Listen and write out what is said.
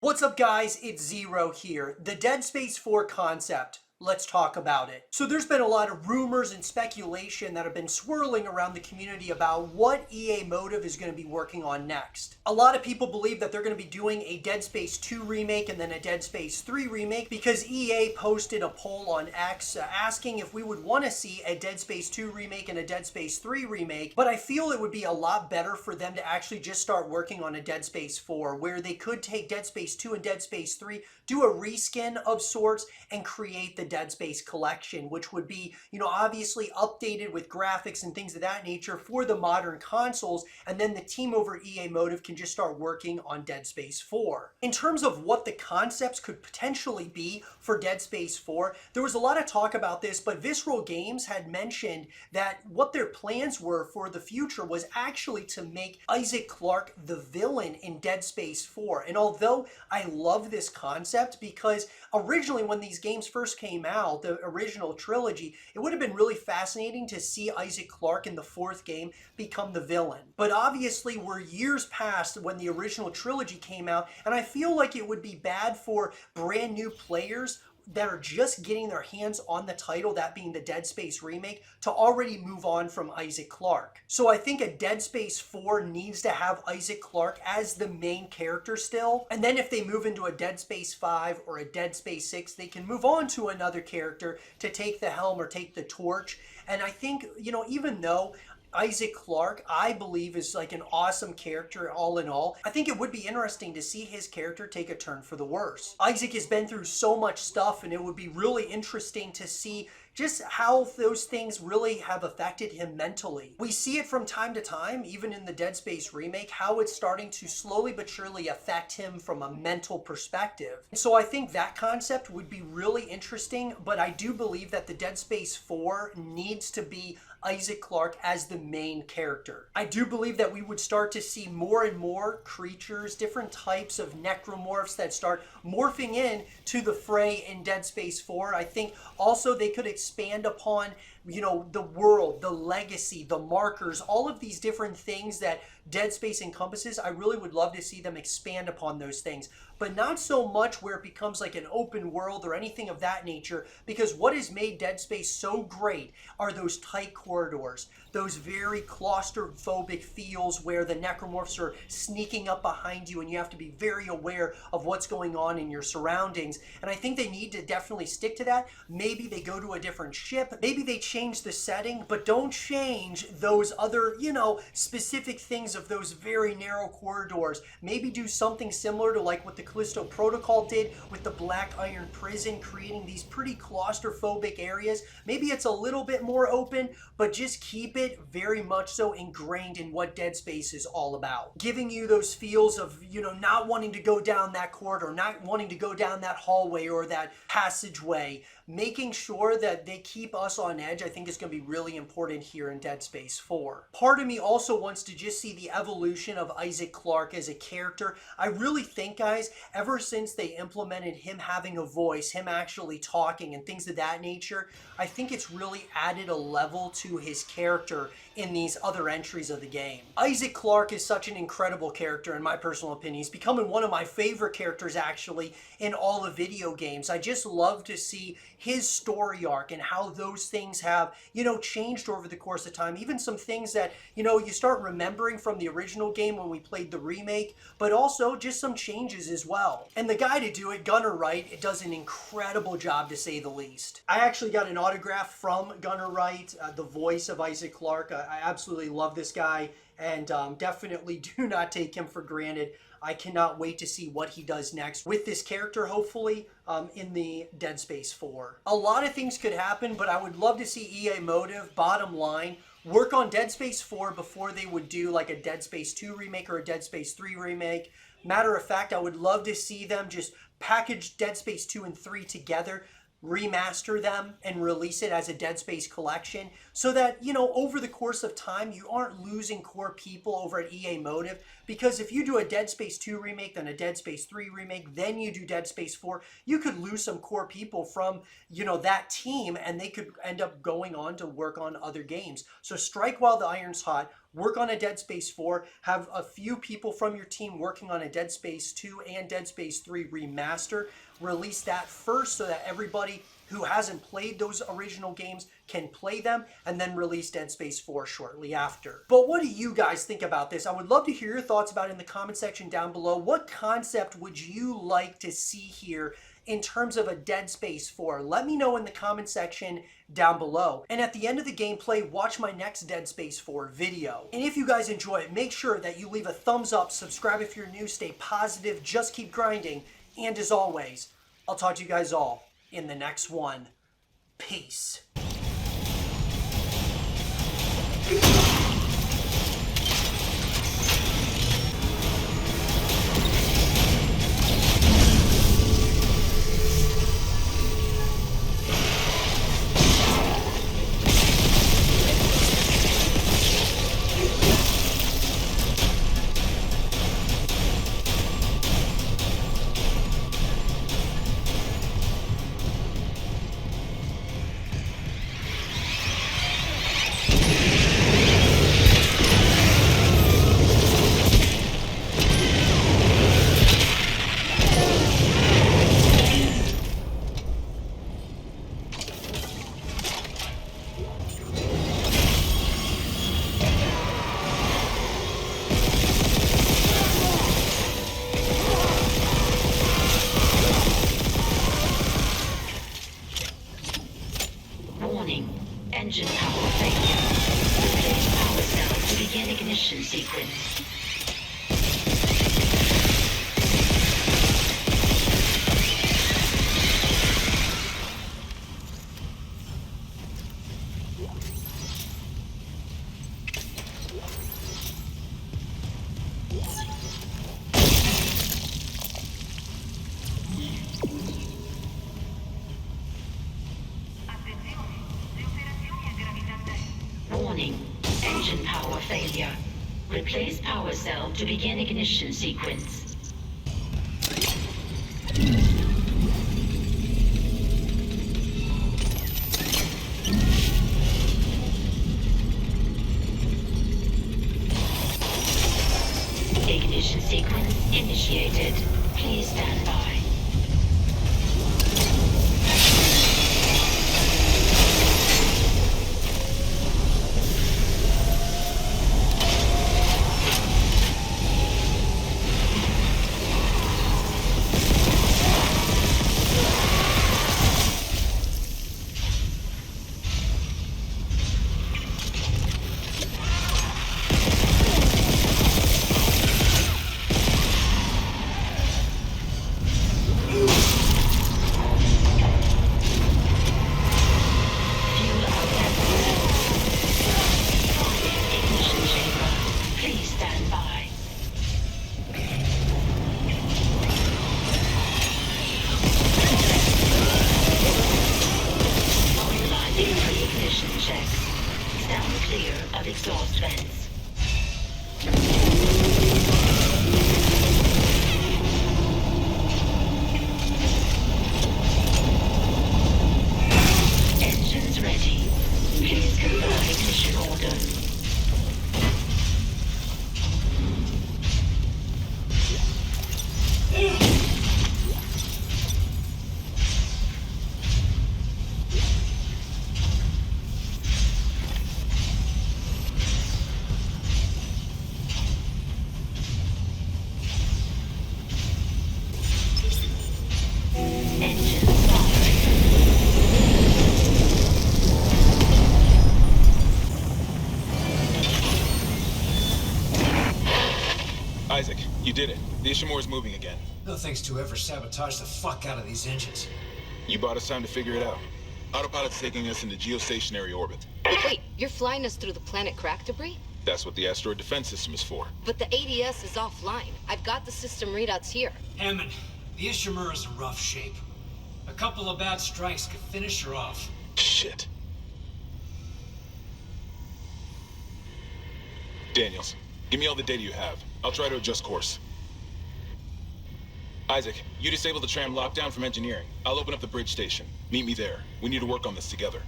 What's up guys, it's Zero here. The Dead Space 4 concept. Let's talk about it. So there's been a lot of rumors and speculation that have been swirling around the community about what eamotive is going to be working on next. A lot of people believe that they're going to be doing a Dead Space 2 remake and then a Dead Space 3 remake because EA posted a poll on X asking if we would want to see a Dead Space 2 remake and a Dead Space 3 remake, but I feel it would be a lot better for them to actually just start working on a Dead Space 4 where they could take Dead Space 2 and Dead Space 3, do a reskin of sorts, and create the Dead Space collection, which would be, obviously updated with graphics and things of that nature for the modern consoles, and then the team over eamotive can just start working on Dead Space 4. In terms of what the concepts could potentially be for Dead Space 4, there was a lot of talk about this, but Visceral Games had mentioned that what their plans were for the future was actually to make Isaac Clarke the villain in Dead Space 4. And although I love this concept because originally when these games first came out, the original trilogy, it would have been really fascinating to see Isaac Clarke in the fourth game become the villain. But obviously we're years past when the original trilogy came out, and I feel like it would be bad for brand new players that are just getting their hands on the title, that being the Dead Space remake, to already move on from Isaac Clarke. So I think a Dead Space 4 needs to have Isaac Clarke as the main character still, and then if they move into a Dead Space 5 or a Dead Space 6, they can move on to another character to take the helm or take the torch. And I think, even though Isaac Clarke, I believe, is like an awesome character all in all, I think it would be interesting to see his character take a turn for the worse. Isaac has been through so much stuff, and it would be really interesting to see just how those things really have affected him mentally. We see it from time to time, even in the Dead Space remake, how it's starting to slowly but surely affect him from a mental perspective. So I think that concept would be really interesting, but I do believe that the Dead Space 4 needs to be Isaac Clarke as the main character. I do believe that we would start to see more and more creatures, different types of necromorphs that start morphing in to the fray in Dead Space 4. I think also they could expand upon, the world, the legacy, the markers, all of these different things that Dead Space encompasses. I really would love to see them expand upon those things, but not so much where it becomes like an open world or anything of that nature, because what has made Dead Space so great are those tight corridors, those very claustrophobic feels where the necromorphs are sneaking up behind you and you have to be very aware of what's going on in your surroundings. And I think they need to definitely stick to that. Maybe they go to a different ship, maybe they change the setting, but don't change those other, specific things of those very narrow corridors. Maybe do something similar to like what the Callisto Protocol did with the Black Iron Prison, creating these pretty claustrophobic areas. Maybe it's a little bit more open, but just keep it very much so ingrained in what Dead Space is all about. Giving you those feels of, not wanting to go down that corridor, not wanting to go down that hallway or that passageway. Making sure that they keep us on edge, I think, is going to be really important here in Dead Space 4. Part of me also wants to just see the evolution of Isaac Clarke as a character. I really think, guys, ever since they implemented him having a voice, him actually talking and things of that nature, I think it's really added a level to his character in these other entries of the game. Isaac Clarke is such an incredible character in my personal opinion. He's becoming one of my favorite characters actually in all of video games. I just love to see his story arc and how those things have, changed over the course of time. Even some things that, you start remembering from the original game when we played the remake, but also just some changes as well. And the guy to do it, Gunnar Wright, it does an incredible job to say the least. I actually got an autograph from Gunnar Wright, the voice of Isaac Clarke. I absolutely love this guy, and definitely do not take him for granted. I cannot wait to see what he does next with this character, hopefully, in the Dead Space 4. A lot of things could happen, but I would love to see eamotive, bottom line, work on Dead Space 4 before they would do like a Dead Space 2 remake or a Dead Space 3 remake. Matter of fact, I would love to see them just package Dead Space 2 and 3 together, remaster them, and release it as a Dead Space collection so that, over the course of time, you aren't losing core people over at eamotive Because if you do a Dead Space 2 remake, then a Dead Space 3 remake, then you do Dead Space 4, you could lose some core people from, that team, and they could end up going on to work on other games. So strike while the iron's hot, work on a Dead Space 4, have a few people from your team working on a Dead Space 2 and Dead Space 3 remaster. Release that first so that everybody who hasn't played those original games can play them, and then release Dead Space 4 shortly after. But what do you guys think about this? I would love to hear your thoughts about it in the comment section down below. What concept would you like to see here in terms of a Dead Space 4? Let me know in the comment section down below. And at the end of the gameplay, watch my next Dead Space 4 video. And if you guys enjoy it, make sure that you leave a thumbs up, subscribe if you're new, stay positive, just keep grinding, and as always, I'll talk to you guys all in the next one. Peace. Engine power failure. Replace power cell to begin ignition sequence. Warning, engine power failure. Replace power cell to begin ignition sequence. Ignition sequence initiated. Please stand by. Clear of exhaust vents. Engines ready. Please confirm ignition order. Isaac, you did it. The Ishimura is moving again. No thanks to whoever sabotaged the fuck out of these engines. You bought us time to figure it out. Autopilot's taking us into geostationary orbit. Wait, you're flying us through the planet crack debris? That's what the asteroid defense system is for. But the ADS is offline. I've got the system readouts here. Hammond, the Ishimura's in rough shape. A couple of bad strikes could finish her off. Shit. Daniels, Give me all the data you have. I'll try to adjust course. Isaac, you disable the tram lockdown from engineering. I'll open up the bridge station. Meet me there. We need to work on this together.